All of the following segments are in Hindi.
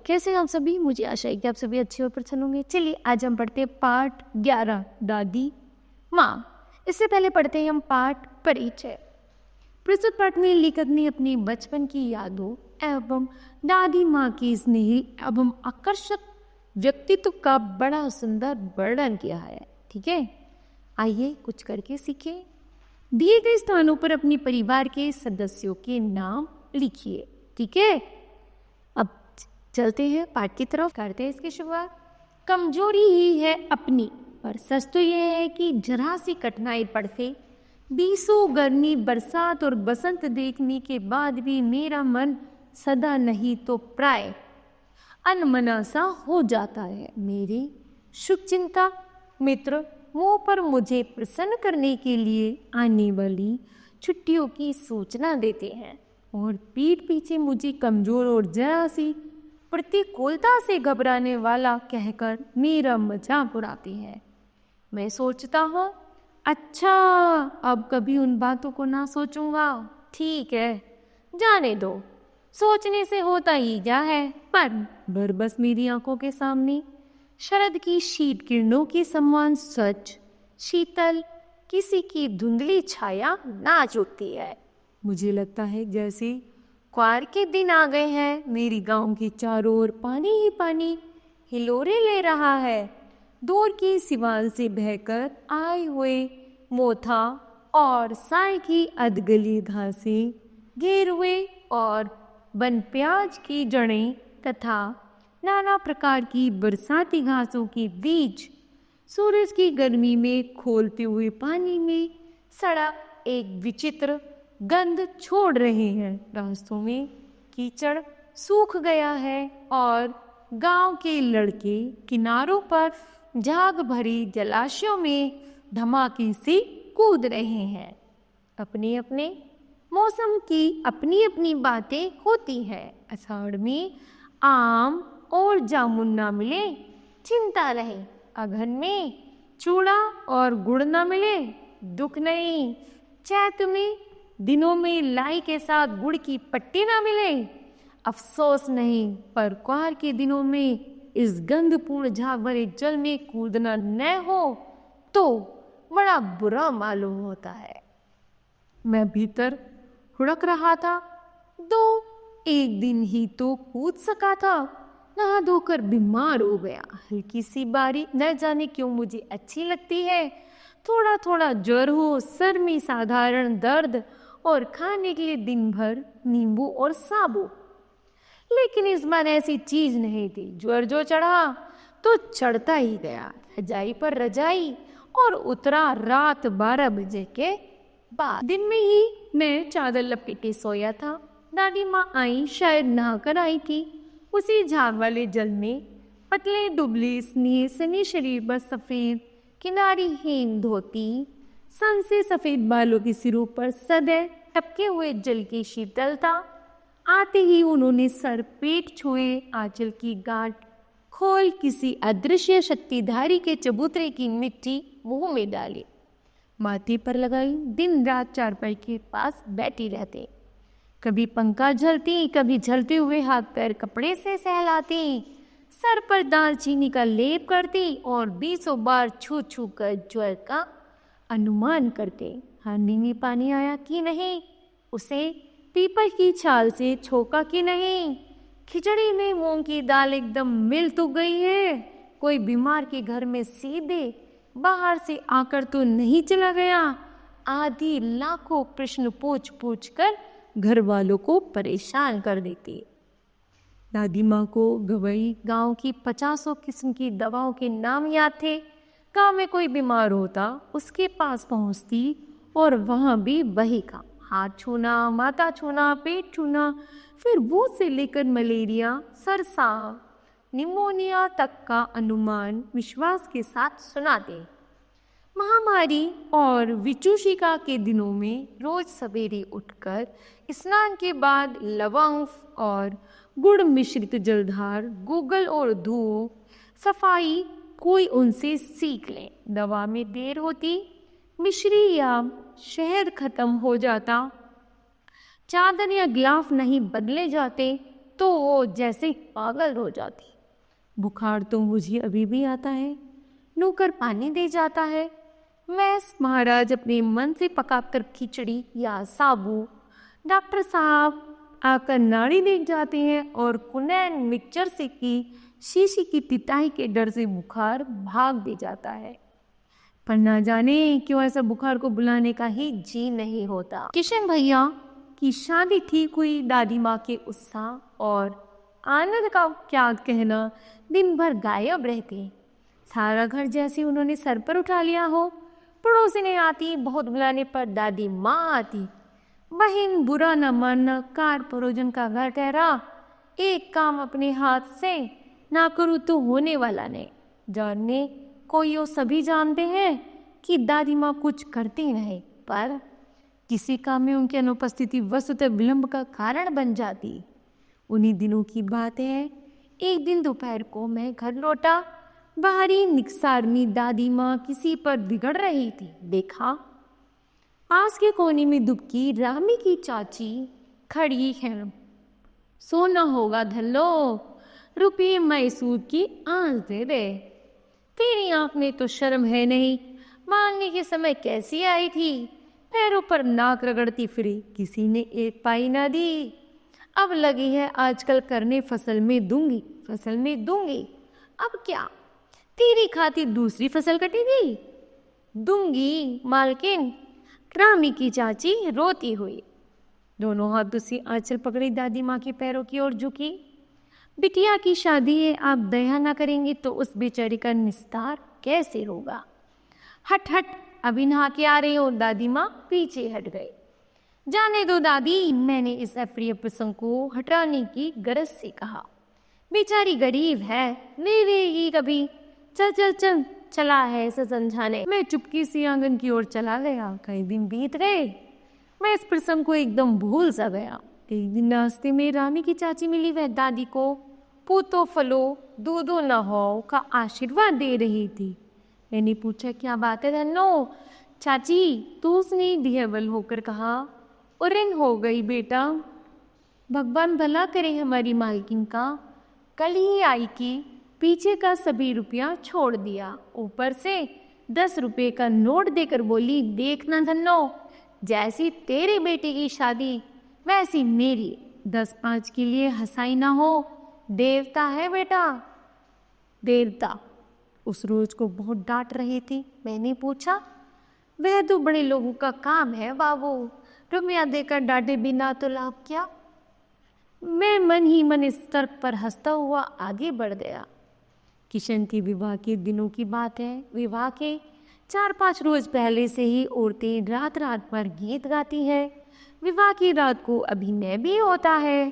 कैसे हैं आप सभी? मुझे आशा है कि आप सभी अच्छे और प्रसन्न होंगे। चलिए आज हम पढ़ते हैं पाठ 11 दादी माँ। इससे पहले पढ़ते हैं हम पाठ परिचय। प्रस्तुत पाठ में लेखक ने अपने बचपन की यादों एवं दादी माँ की स्नेही एवं आकर्षक व्यक्तित्व का बड़ा सुंदर वर्णन किया है। ठीक है, आइए कुछ करके सीखें। दिए गए स्थानों पर अपने परिवार के सदस्यों के नाम लिखिए। ठीक है, अब चलते हैं पाठ की तरफ, करते हैं इसकी शुरुआत। कमजोरी ही है अपनी, पर सच तो यह है कि जरा सी कठिनाई पड़ते बीसों गर्मी बरसात और बसंत देखने के बाद भी मेरा मन सदा नहीं तो प्राय अनमना सा हो जाता है। मेरी शुभचिंता मित्र मुंह पर मुझे प्रसन्न करने के लिए आने वाली छुट्टियों की सूचना देते हैं और पीठ पीछे मुझे कमजोर और जरा सी प्रतिकूलता से घबराने वाला कहकर मेरा मजाक उड़ाते हैं। मैं सोचता हूँ, अच्छा अब कभी उन बातों को ना सोचूंगा। ठीक है, जाने दो, सोचने से होता ही क्या है। पर बस मेरी आंखों के सामने शरद की शीत किरणों के समान सच शीतल किसी की धुंधली छाया नाच उठती है। मुझे लगता है जैसे क्वार के दिन आ गए हैं। मेरी गांव के चारों ओर पानी ही पानी हिलोरे ले रहा है। दूर की सिवान से बहकर आए हुए मोथा और साय की अधगली घासें, घेरुए और वन प्याज की जड़ें तथा नाना प्रकार की बरसाती घासों के बीच सूरज की गर्मी में खोलते हुए पानी में सड़क एक विचित्र गंध छोड़ रहे हैं। रास्तों में कीचड़ सूख गया है और गांव के लड़के किनारों पर झाग भरी जलाशयों में धमाके से कूद रहे हैं। अपने अपने मौसम की अपनी अपनी बातें होती है। आषाढ़ में आम और जामुन ना मिले चिंता रहे, अघन में चूड़ा और गुड़ ना मिले दुख नहीं, चैत में दिनों में लाई के साथ गुड़ की पट्टी ना मिले अफसोस नहीं, पर क्वार के दिनों में इस गंधपूर्ण झाग भरे जल में कूदना न हो तो बड़ा बुरा मालूम होता है। मैं भीतर हुड़क रहा था, एक दिन ही तो कूद सका था, नहा धोकर बीमार हो गया। हल्की सी बारी न जाने क्यों मुझे अच्छी लगती है। थोड़ा थोड़ा ज्वर हो, सर में साधारण दर्द और खाने के लिए दिन भर नींबू और साबु। लेकिन इस बार ऐसी चीज नहीं थी। ज्वर जो चढ़ा तो चढ़ता ही गया, रजाई पर रजाई और उतरा रात 12 बजे के बाद। दिन में ही मैं चादर लपेटे सोया था। दादी माँ आई, शायद नहाकर आई थी। उसी झाग वाले जल में पतले दुबले स्नेह सनी शरीर पर सफेद किनारीहीन धोती, सन से सफेद बालों के सिरों पर सदैव टपके हुए जल की शीतलता। आते ही उन्होंने सर पेट छुए, आंचल की गांठ खोल किसी अदृश्य शक्तिधारी के चबूतरे की मिट्टी मुंह में डाली, माथे पर लगाई। दिन रात चारपाई के पास बैठी रहते, कभी पंखा झलती, कभी झलते हुए हाथ पैर कपड़े से सहलाती, सर पर दालचीनी का लेप करती और 20 बार छू छू कर ज्वर का अनुमान करते। हांडी में पानी आया कि नहीं, उसे पीपल की छाल से छोका कि नहीं, खिचड़ी में मूंग की दाल एकदम मिल तो गई है, कोई बीमार के घर में सीधे बाहर से आकर तो नहीं चला गया। आदि लाखों प्रश्न पूछ पूछ कर घर वालों को परेशान कर देती। दादी माँ को गवई गांव की 50 किस्म की दवाओं के नाम याद थे। गांव में कोई बीमार होता उसके पास पहुंचती और वहां भी वही काम, हाथ छूना, माथा छूना, पेट छूना, फिर वो से लेकर मलेरिया, सरसाव, निमोनिया तक का अनुमान विश्वास के साथ सुनाते। महामारी और विचूषिका के दिनों में रोज सवेरे उठकर स्नान के बाद लवंग और गुड़ मिश्रित जलधार, गूगल और धूप, सफाई कोई उनसे सीख ले। दवा में देर होती, मिश्री या शहद खत्म हो जाता, चादर या गिलाफ नहीं बदले जाते, तो वो जैसे पागल हो जाती। बुखार तो मुझे अभी भी आता है, नौकर पानी दे जाता है। वैस महाराज अपने मन से पकाकर खिचड़ी या साबू, डॉक्टर साहब आकर नाड़ी देख जाते हैं और कुनैन मिक्सचर से की शीशी की पिटाई के डर से बुखार भाग भी जाता है। पर ना जाने क्यों ऐसा बुखार को बुलाने का ही जी नहीं होता। किशन भैया की शादी ठीक हुई। दादी माँ के उत्साह और आनंद का क्या कहना, दिन भर गायब रहते। सारा घर जैसे उन्होंने सर पर उठा लिया हो। पड़ोसिनें आती, बहुत बुलाने पर दादी माँ आती। बहन बुरा न मानना, कार परोजन का घर ठहरा। एक काम अपने हाथ से ना करूँ तो होने वाला नहीं। जानने कोई वो सभी जानते हैं कि दादी माँ कुछ करती नहीं, पर किसी काम में उनकी अनुपस्थिति वस्तुतः विलंब का कारण बन जाती। उन्हीं दिनों की बात है। एक दिन दोपहर को मैं घर लौटा। बाहरी निकसारनी दादी माँ किसी पर बिगड़ रही थी। देखा पास के कोने में दुबकी रामी की चाची खड़ी है। सोना होगा धल्लो, रुपये मैसूर की आंच दे दे। तेरी आंख में तो शर्म है नहीं, मांगने के समय कैसी आई थी। पैरों पर नाक रगड़ती फिरी, किसी ने एक पाई ना दी। अब लगी है आजकल करने, फसल में दूंगी, फसल में दूंगी। अब क्या तेरी खातिर दूसरी फसल कटेगी? दूंगी मालकिन, रामी की चाची रोती हुई दोनों हाथों से आंचल पकड़ी दादी माँ के पैरों की ओर झुकी। बिटिया की शादी है, आप दया ना करेंगे तो उस बेचारी का निस्तार कैसे होगा? हट हट, अभी नहा के आ रही हो। दादी माँ पीछे हट गए। जाने दो दादी, मैंने इस अप्रिय प्रसंग को हटाने की गरज से कहा। बेचारी गरीब है, ले लेगी कभी। चल चल चल, चला है इसे समझाने। मैं चुपकी से आंगन की ओर चला गया। कई दिन बीत गए, मैं इस प्रसंग को एकदम भूल सा गया। एक दिन नाश्ते में रामी की चाची मिली। वह दादी को पूतो फलो दूधो न हो का आशीर्वाद दे रही थी। मैंने पूछा क्या बात है धन्नो? चाची तो उसने डिहेबल होकर कहा, उरन हो गई बेटा। भगवान भला करे हमारी मालकिन का। कल ही आई की पीछे का सभी रुपया छोड़ दिया, ऊपर से 10 रुपये का नोट देकर बोली, देखना धन्नो, जैसी तेरी बेटी की शादी वैसी मेरी। 10-5 के लिए हंसाई ना हो, देवता है बेटा, देवता। उस रोज को बहुत डांट रही थी। मैंने पूछा, वह तो बड़े लोगों का काम है बाबू, रुपया देकर डांटे बिना तो लाभ क्या? मैं मन ही मन इस तर्क पर हंसता हुआ आगे बढ़ गया। किशन के विवाह के दिनों की बात है। विवाह के 4-5 रोज पहले से ही औरतें रात रात पर गीत गाती हैं। विवाह की रात को अभिनय भी होता है।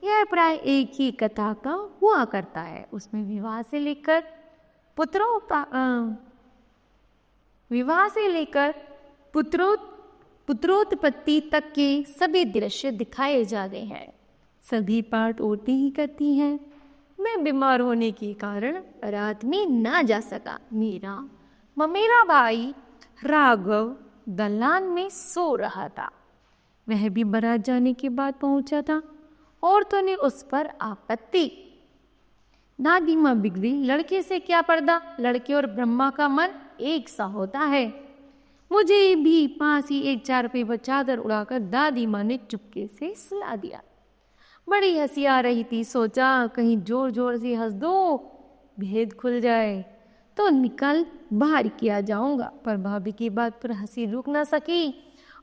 यह प्राय एक ही कथा का हुआ करता है। उसमें विवाह से लेकर पुत्रोत्पत्ति तक के सभी दृश्य दिखाए जाते हैं। सभी पाठ औरतें ही करती हैं। मैं बीमार होने के कारण रात में ना जा सका। मेरा भाई राघव दलान में सो रहा था। वह भी बारात जाने के बाद पहुंचा था। औरतों ने उस पर आपत्ति। दादी माँ बिगड़ी, लड़के से क्या पर्दा, लड़के और ब्रह्मा का मन एक सा होता है। मुझे भी पास ही एक चारपाई पर चादर उड़ाकर दादी माँ ने चुपके से सुला दिया। बड़ी हंसी आ रही थी। सोचा कहीं जोर जोर से हंस दो, भेद खुल जाए तो निकल बाहर किया जाऊंगा। पर भाभी की बात पर हंसी रुक ना सकी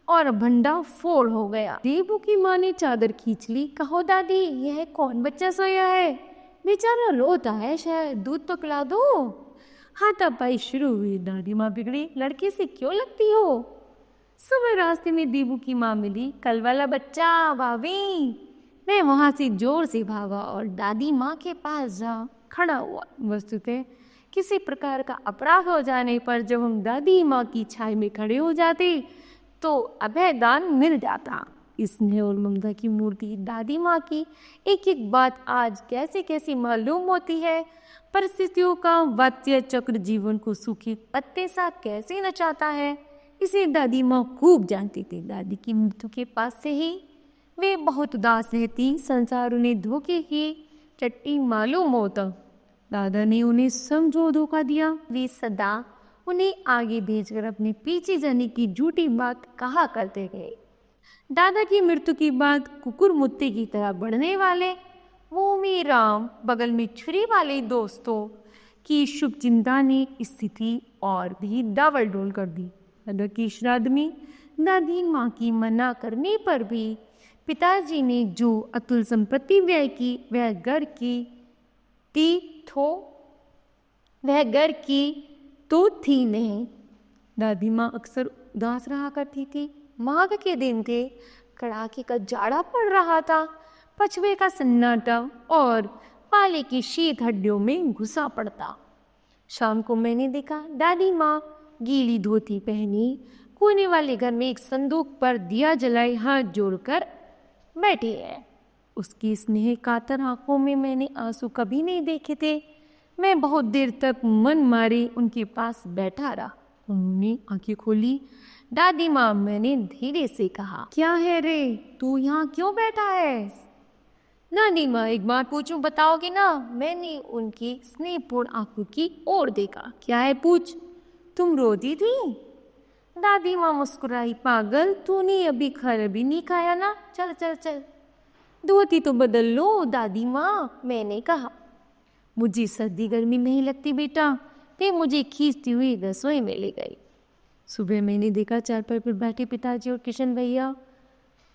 और भंडा फोड़ हो गया। देवू की माँ ने चादर खींच ली। कहो दादी, यह कौन बच्चा सोया है? बेचारा रोता है, शायद दूध तो पिला दो। हाथापाई शुरू हुई। दादी माँ बिगड़ी, लड़के से क्यों लगती हो? सुबह रास्ते में देवू की माँ मिली। कल वाला बच्चा भाभी। मैं वहां से जोर से भागा और दादी माँ के पास जा खड़ा हुआ। वस्तुतः किसी प्रकार का अपराध हो जाने पर जब हम दादी माँ की छाया में खड़े हो जाते तो अभयदान मिल जाता। स्नेह और ममता की मूर्ति दादी माँ की एक एक बात आज कैसे कैसी मालूम होती है। परिस्थितियों का वात्य चक्र जीवन को सूखे पत्ते सा कैसे नचाता है, इसे दादी माँ खूब जानती थी। दादी की मृत्यु के पास से ही वे बहुत उदास रहती, संसार उन्हें धोखे की चट्टी मालूम होता। दादा ने उन्हें समझो धोखा दिया। वे सदा उन्हें आगे भेजकर अपने पीछे जाने की झूठी बात कहा करते गए। दादा की मृत्यु की बाद कुकुर मुत्ते की तरह बढ़ने वाले वो मेरा बगल में छुरी वाले दोस्तों की शुभ चिंता ने स्थिति और भी डावाडोल कर दी। दादा की श्राद्ध में दादी माँ की मना करने पर भी पिताजी ने जो अतुल संपत्ति व्यय की वह घर की तो थी नहीं। दादी माँ अक्सर उदास रहा करती थी। माघ के दिन थे, कड़ाके का जाड़ा पड़ रहा था, पछुए का सन्नाटा और पाले की शीत हड्डियों में घुसा पड़ता। शाम को मैंने देखा दादी माँ गीली धोती पहनी कोने वाले घर में एक संदूक पर दिया जलाए हाथ जोड़कर बैठी है। उसकी स्नेह कातर आंखों में मैंने आंसू कभी नहीं देखे थे। मैं बहुत देर तक मन मारे उनके पास बैठा रहा। उन्होंने आंखें खोली। दादी माँ, मैंने धीरे से कहा, क्या है रे, तू यहाँ क्यों बैठा है? दादी माँ, एक बात पूछूं, बताओगे ना? मैंने उनकी स्नेहपूर्ण आंखों की ओर देखा। क्या है, पूछ। तुम रोती थी? दादी माँ मुस्कुराई। पागल, तूने अभी खाना भी नहीं खाया ना? चल चल चल, धोती तो बदल लो। दादी माँ, मैंने कहा। मुझे सर्दी गर्मी नहीं लगती बेटा। वे मुझे खींचती हुई रसोई में ले गई। सुबह मैंने देखा चारपाई पर बैठे पिताजी और किशन भैया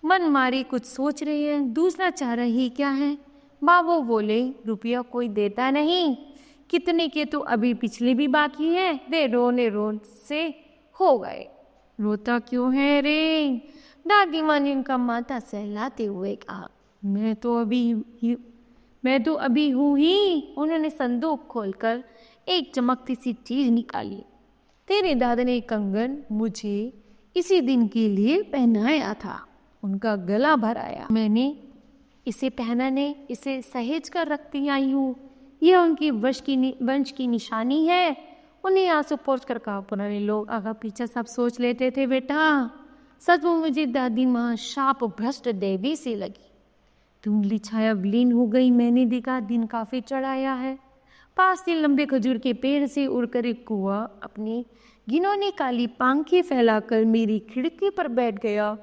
मन मारे कुछ सोच रहे हैं। दूसरा चारा ही क्या है? बाबू बोले, रुपया कोई देता नहीं। कितने के तो अभी पिछले भी बाकी हैं। वे रोने से हो गए। रोता क्यों है रे? दादी माँ ने उनका माथा सहलाते हुए कहा। मैं तो अभी हूँ ही। उन्होंने संदूक खोलकर एक चमकती सी चीज निकाली। तेरे दादा ने कंगन मुझे इसी दिन के लिए पहनाया था। उनका गला भराया। मैंने इसे पहना ने इसे सहेज कर रखती आई हूँ। यह उनकी वंश की निशानी है। उन्हें आंसू पोंछ कर कहा। पुराने लोग आगा पीछा सब सोच लेते थे बेटा। सच में मुझे दादी माँ शाप भ्रष्ट देवी से लगी। धुंधली छाया विलीन हो गई। मैंने देखा दिन काफी चढ़ाया है। पास से लंबे खजूर के पेड़ से उड़कर एक कुआ अपनी घिनौनी काली पांखें फैलाकर मेरी खिड़की पर बैठ गया।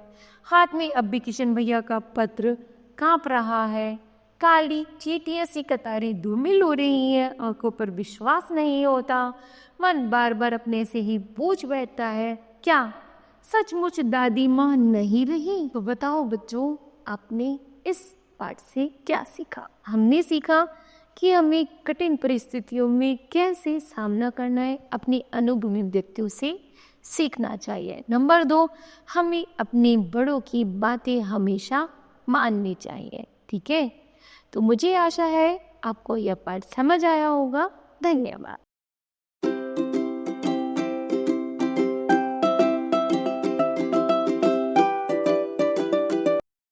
हाथ में अब भी किशन भैया का पत्र कांप रहा है। काली चींटियां सी कतारें धूमिल हो रही हैं। आंखों पर विश्वास नहीं होता। मन बार बार अपने से ही पूछ बैठता है, क्या सचमुच दादी माँ नहीं रही? तो बताओ बच्चों, आपने इस पाठ से क्या सीखा? हमने सीखा कि हमें कठिन परिस्थितियों में कैसे सामना करना है। अपने अनुभवी व्यक्तियों से सीखना चाहिए। नंबर 2, हमें अपने बड़ों की बातें हमेशा माननी चाहिए। ठीक है, तो मुझे आशा है आपको यह पाठ समझ आया होगा। धन्यवाद।